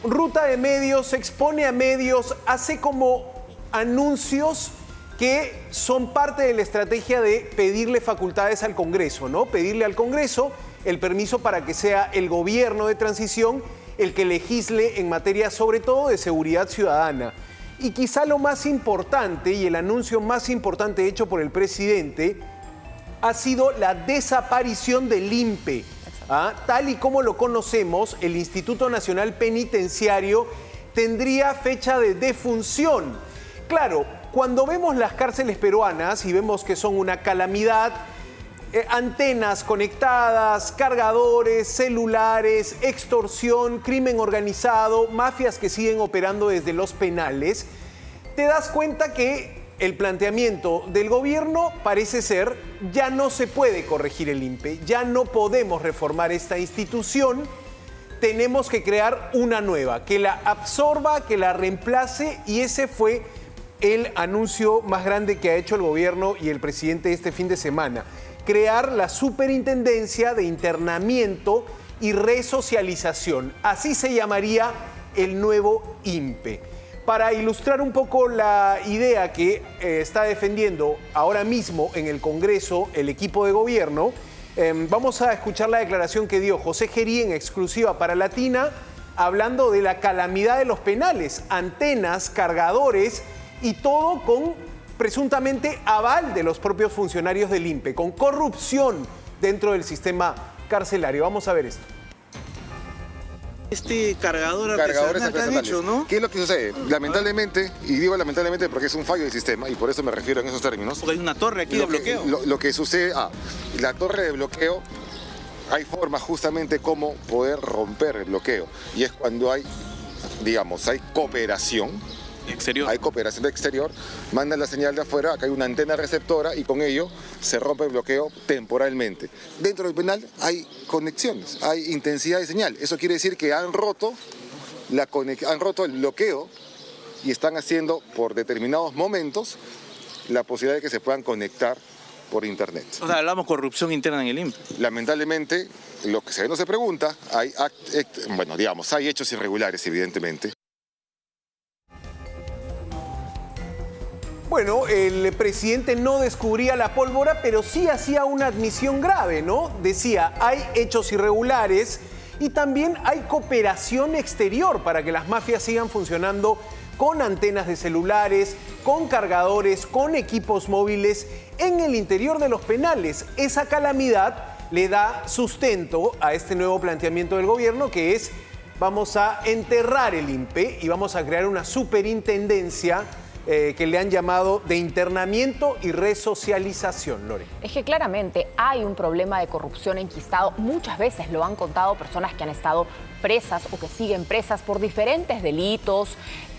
ruta de medios, expone a medios, hace como anuncios que son parte de la estrategia de pedirle facultades al Congreso, ¿no? Pedirle al Congreso el permiso para que sea el gobierno de transición el que legisle en materia sobre todo de seguridad ciudadana. Y quizá lo más importante y el anuncio más importante hecho por el presidente ha sido la desaparición del INPE. Tal y como lo conocemos, el Instituto Nacional Penitenciario tendría fecha de defunción. Claro, cuando vemos las cárceles peruanas y vemos que son una calamidad, antenas conectadas, cargadores, celulares, extorsión, crimen organizado, mafias que siguen operando desde los penales, te das cuenta que el planteamiento del gobierno parece ser: ya no se puede corregir el INPE, ya no podemos reformar esta institución, tenemos que crear una nueva, que la absorba, que la reemplace, y ese fue el anuncio más grande que ha hecho el gobierno y el presidente este fin de semana: crear la Superintendencia de Internamiento y Resocialización. Así se llamaría el nuevo INPE. Para ilustrar un poco la idea que está defendiendo ahora mismo en el Congreso el equipo de gobierno, vamos a escuchar la declaración que dio José Gerí en exclusiva para Latina, hablando de la calamidad de los penales, antenas, cargadores y todo con presuntamente aval de los propios funcionarios del INPE, con corrupción dentro del sistema carcelario. Vamos a ver esto. Este cargador artesanal que han hecho, ¿no? ¿Qué es lo que sucede? Lamentablemente, y digo lamentablemente porque es un fallo del sistema, y por eso me refiero en esos términos. Porque hay una torre aquí de bloqueo. Lo que sucede, la torre de bloqueo, hay formas justamente como poder romper el bloqueo. Y es cuando hay, digamos, hay cooperación. Exterior. Hay cooperación exterior, mandan la señal de afuera, acá hay una antena receptora y con ello se rompe el bloqueo temporalmente. Dentro del penal hay conexiones, hay intensidad de señal. Eso quiere decir que han roto el bloqueo y están haciendo por determinados momentos la posibilidad de que se puedan conectar por internet. O sea, hablamos corrupción interna en el INPE. Lamentablemente, lo que no se pregunta, hay hechos irregulares, evidentemente. Bueno, el presidente no descubría la pólvora, pero sí hacía una admisión grave, ¿no? Decía: hay hechos irregulares y también hay cooperación exterior para que las mafias sigan funcionando con antenas de celulares, con cargadores, con equipos móviles en el interior de los penales. Esa calamidad le da sustento a este nuevo planteamiento del gobierno, que es: vamos a enterrar el INPE y vamos a crear una superintendencia que le han llamado de internamiento y resocialización. Lore. Es que claramente hay un problema de corrupción enquistado. Muchas veces lo han contado personas que han estado presas o que siguen presas por diferentes delitos,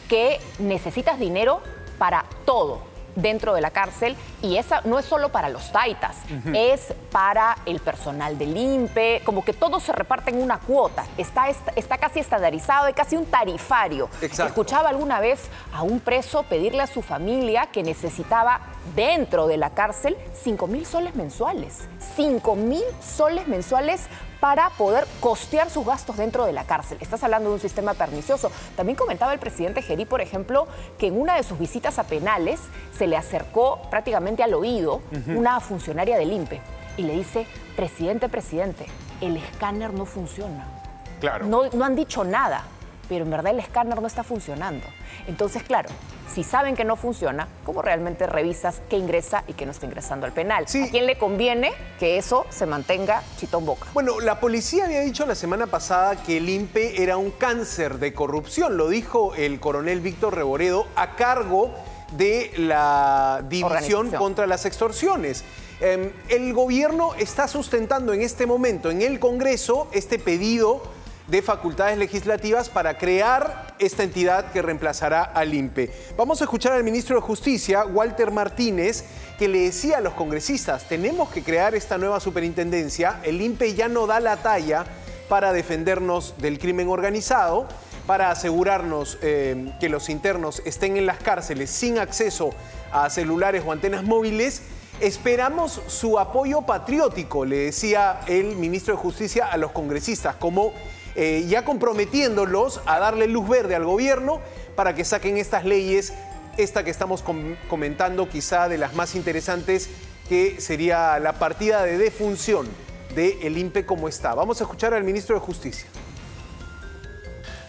que necesitas dinero para todo dentro de la cárcel, y esa no es solo para los taitas, es para el personal del INPE, como que todo se reparte en una cuota, está casi estandarizado, hay casi un tarifario. Exacto. Escuchaba alguna vez a un preso pedirle a su familia que necesitaba dentro de la cárcel 5.000 soles mensuales. 5.000 soles mensuales para poder costear sus gastos dentro de la cárcel. Estás hablando de un sistema pernicioso. También comentaba el presidente Gerí, por ejemplo, que en una de sus visitas a penales se le acercó prácticamente al oído una funcionaria del INPE y le dice: presidente, el escáner no funciona. Claro. No han dicho nada, pero en verdad el escáner no está funcionando. Entonces, claro, si saben que no funciona, ¿cómo realmente revisas qué ingresa y qué no está ingresando al penal? Sí. ¿A quién le conviene que eso se mantenga chitón boca? Bueno, la policía había dicho la semana pasada que el INPE era un cáncer de corrupción. Lo dijo el coronel Víctor Reboredo a cargo de la División contra las Extorsiones. El gobierno está sustentando en este momento en el Congreso este pedido de facultades legislativas para crear esta entidad que reemplazará al INPE. Vamos a escuchar al ministro de Justicia, Walter Martínez, que le decía a los congresistas: tenemos que crear esta nueva superintendencia, el INPE ya no da la talla para defendernos del crimen organizado, para asegurarnos que los internos estén en las cárceles sin acceso a celulares o antenas móviles. Esperamos su apoyo patriótico, le decía el ministro de Justicia a los congresistas, como ya comprometiéndolos a darle luz verde al gobierno para que saquen estas leyes, esta que estamos comentando, quizá de las más interesantes, que sería la partida de defunción del INPE como está. Vamos a escuchar al ministro de Justicia.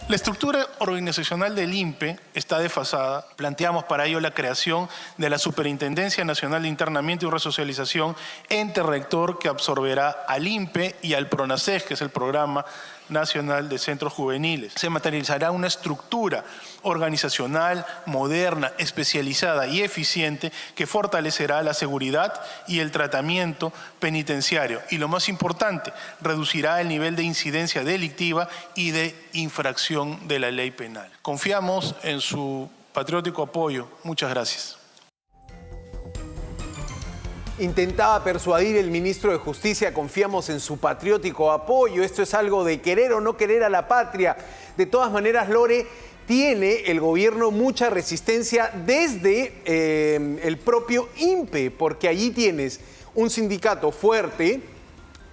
La estructura organizacional del INPE está desfasada. Planteamos para ello la creación de la Superintendencia Nacional de Internamiento y Resocialización, ente rector que absorberá al INPE y al PRONACES, que es el Programa Nacional de Centros Juveniles. Se materializará una estructura organizacional, moderna, especializada y eficiente que fortalecerá la seguridad y el tratamiento penitenciario. Y lo más importante, reducirá el nivel de incidencia delictiva y de infracción de la ley penal. Confiamos en su patriótico apoyo. Muchas gracias. Intentaba persuadir el ministro de Justicia, confiamos en su patriótico apoyo, esto es algo de querer o no querer a la patria. De todas maneras, Lore, tiene el gobierno mucha resistencia desde el propio INPE, porque allí tienes un sindicato fuerte,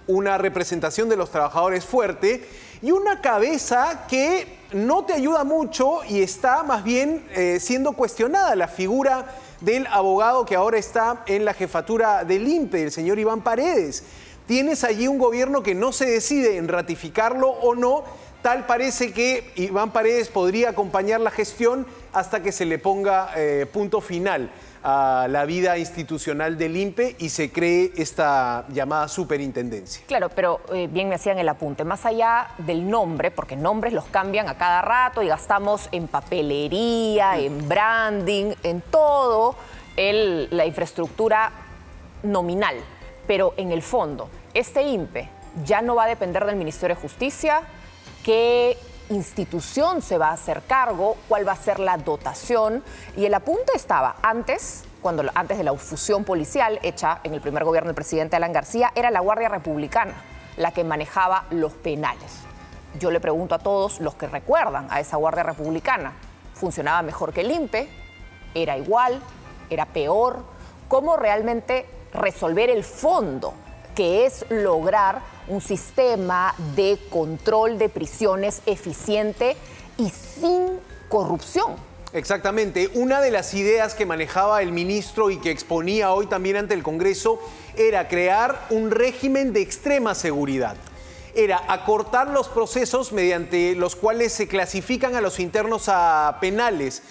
una representación de los trabajadores fuerte y una cabeza que no te ayuda mucho y está más bien siendo cuestionada, la figura del abogado que ahora está en la jefatura del INPE, el señor Iván Paredes. Tienes allí un gobierno que no se decide en ratificarlo o no. Tal parece que Iván Paredes podría acompañar la gestión hasta que se le ponga punto final a la vida institucional del INPE y se cree esta llamada superintendencia. Claro, pero bien me hacían el apunte, más allá del nombre, porque nombres los cambian a cada rato y gastamos en papelería, en branding, en todo la infraestructura nominal, pero en el fondo, este INPE ya no va a depender del Ministerio de Justicia. ¿Qué institución se va a hacer cargo? ¿Cuál va a ser la dotación? Y el apunte estaba antes de la fusión policial hecha en el primer gobierno del presidente Alan García, era la Guardia Republicana la que manejaba los penales. Yo le pregunto a todos los que recuerdan a esa Guardia Republicana, ¿funcionaba mejor que el INPE? ¿Era igual? ¿Era peor? ¿Cómo realmente resolver el fondo, que es lograr un sistema de control de prisiones eficiente y sin corrupción? Exactamente. Una de las ideas que manejaba el ministro y que exponía hoy también ante el Congreso era crear un régimen de extrema seguridad. Era acortar los procesos mediante los cuales se clasifican a los internos a penales.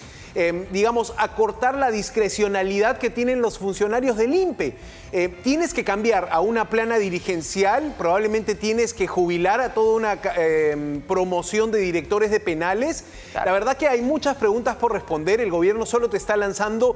Digamos, acortar la discrecionalidad que tienen los funcionarios del INPE. Tienes que cambiar a una plana dirigencial, probablemente tienes que jubilar a toda una promoción de directores de penales. Claro. La verdad que hay muchas preguntas por responder, el gobierno solo te está lanzando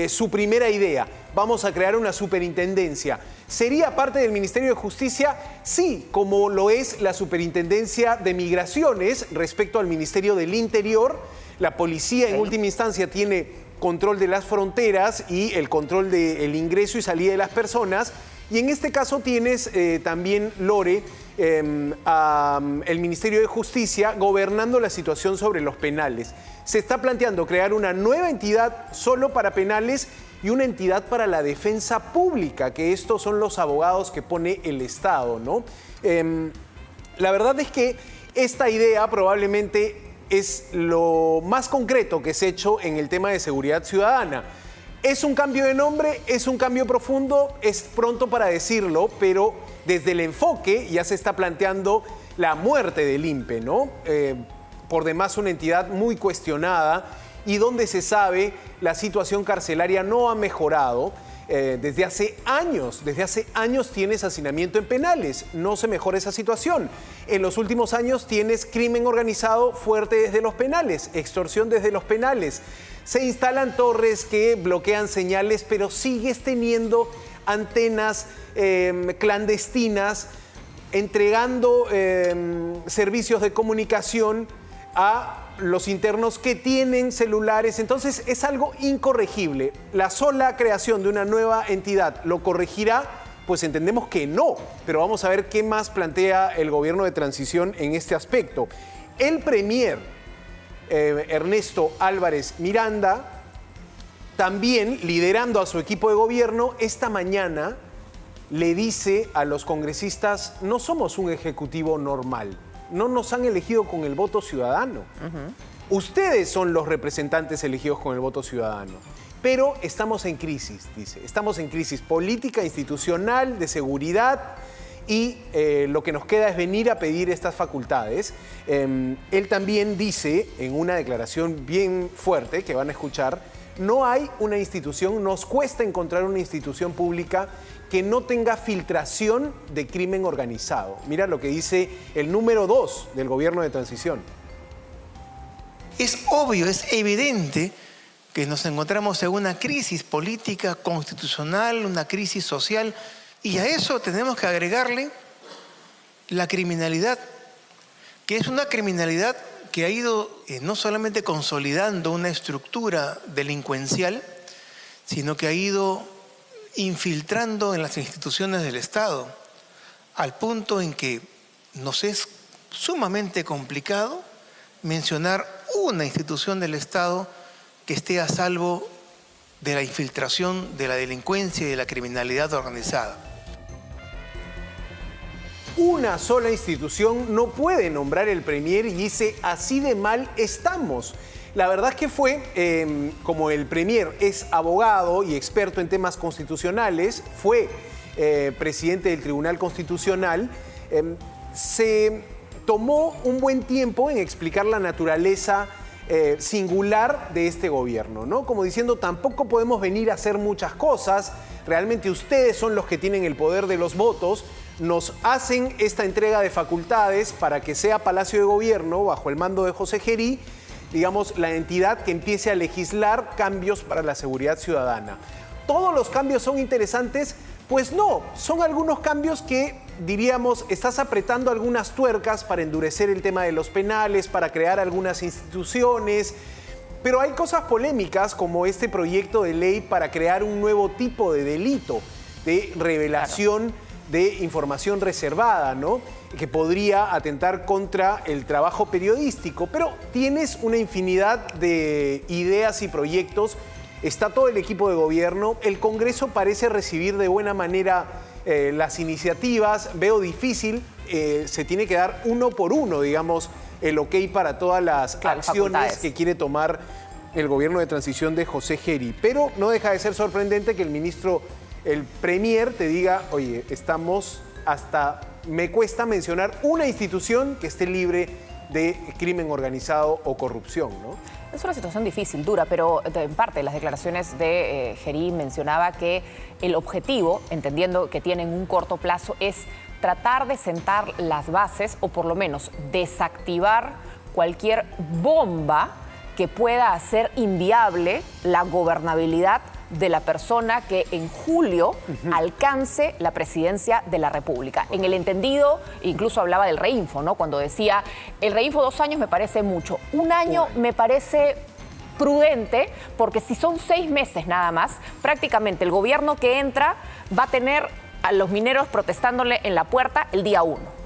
su primera idea. Vamos a crear una superintendencia. ¿Sería parte del Ministerio de Justicia? Sí, como lo es la Superintendencia de Migraciones respecto al Ministerio del Interior. La policía en última instancia tiene control de las fronteras y el control del ingreso y salida de las personas. Y en este caso tienes también, Lore, el Ministerio de Justicia gobernando la situación sobre los penales. Se está planteando crear una nueva entidad solo para penales y una entidad para la defensa pública, que estos son los abogados que pone el Estado, ¿no? La verdad es que esta idea probablemente es lo más concreto que se ha hecho en el tema de seguridad ciudadana. ¿Es un cambio de nombre? ¿Es un cambio profundo? Es pronto para decirlo, pero desde el enfoque ya se está planteando la muerte del INPE, ¿no? Por demás una entidad muy cuestionada y donde se sabe la situación carcelaria no ha mejorado. Desde hace años tienes hacinamiento en penales, no se mejora esa situación. En los últimos años tienes crimen organizado fuerte desde los penales, extorsión desde los penales. Se instalan torres que bloquean señales, pero sigues teniendo antenas clandestinas entregando servicios de comunicación a los internos que tienen celulares. Entonces es algo incorregible. La sola creación de una nueva entidad lo corregirá, pues entendemos que no, pero vamos a ver qué más plantea el gobierno de transición en este aspecto. El premier Ernesto Álvarez Miranda, también liderando a su equipo de gobierno, esta mañana le dice a los congresistas: no somos un ejecutivo normal. no nos han elegido con el voto ciudadano. Ustedes son los representantes elegidos con el voto ciudadano. Pero estamos en crisis, dice. Estamos en crisis política, institucional, de seguridad, y lo que nos queda es venir a pedir estas facultades. Él también dice, en una declaración bien fuerte que van a escuchar, no hay una institución, nos cuesta encontrar una institución pública que no tenga filtración de crimen organizado. Mira lo que dice el número 2 del gobierno de transición. Es obvio, es evidente que nos encontramos en una crisis política, constitucional, una crisis social, y a eso tenemos que agregarle la criminalidad, que es una criminalidad que ha ido no solamente consolidando una estructura delincuencial, sino que ha ido infiltrando en las instituciones del Estado, al punto en que nos es sumamente complicado mencionar una institución del Estado que esté a salvo de la infiltración de la delincuencia y de la criminalidad organizada. Una sola institución no puede nombrar el premier y dice, así de mal estamos. La verdad es que fue, como el premier es abogado y experto en temas constitucionales, fue presidente del Tribunal Constitucional, se tomó un buen tiempo en explicar la naturaleza singular de este gobierno, ¿no? Como diciendo, tampoco podemos venir a hacer muchas cosas, realmente ustedes son los que tienen el poder de los votos, nos hacen esta entrega de facultades para que sea Palacio de Gobierno, bajo el mando de José Gerí, digamos, la entidad que empiece a legislar cambios para la seguridad ciudadana. ¿Todos los cambios son interesantes? Pues no, son algunos cambios que, diríamos, estás apretando algunas tuercas para endurecer el tema de los penales, para crear algunas instituciones, pero hay cosas polémicas como este proyecto de ley para crear un nuevo tipo de delito de revelación de información reservada, ¿no? Que podría atentar contra el trabajo periodístico, pero tienes una infinidad de ideas y proyectos. Está todo el equipo de gobierno, el Congreso parece recibir de buena manera las iniciativas, veo difícil, se tiene que dar uno por uno, digamos, el ok para todas las acciones que quiere tomar el gobierno de transición de José Gerí. Pero no deja de ser sorprendente que el premier te diga, oye, estamos hasta, me cuesta mencionar una institución que esté libre de crimen organizado o corrupción, ¿no? Es una situación difícil, dura, pero en parte las declaraciones de Gerí mencionaba que el objetivo, entendiendo que tienen un corto plazo, es tratar de sentar las bases o por lo menos desactivar cualquier bomba que pueda hacer inviable la gobernabilidad de la persona que en julio alcance la presidencia de la República. En el entendido, incluso hablaba del reinfo, ¿no? Cuando decía, el reinfo 2 años me parece mucho, 1 año me parece prudente, porque si son 6 meses nada más, prácticamente el gobierno que entra va a tener a los mineros protestándole en la puerta el día 1.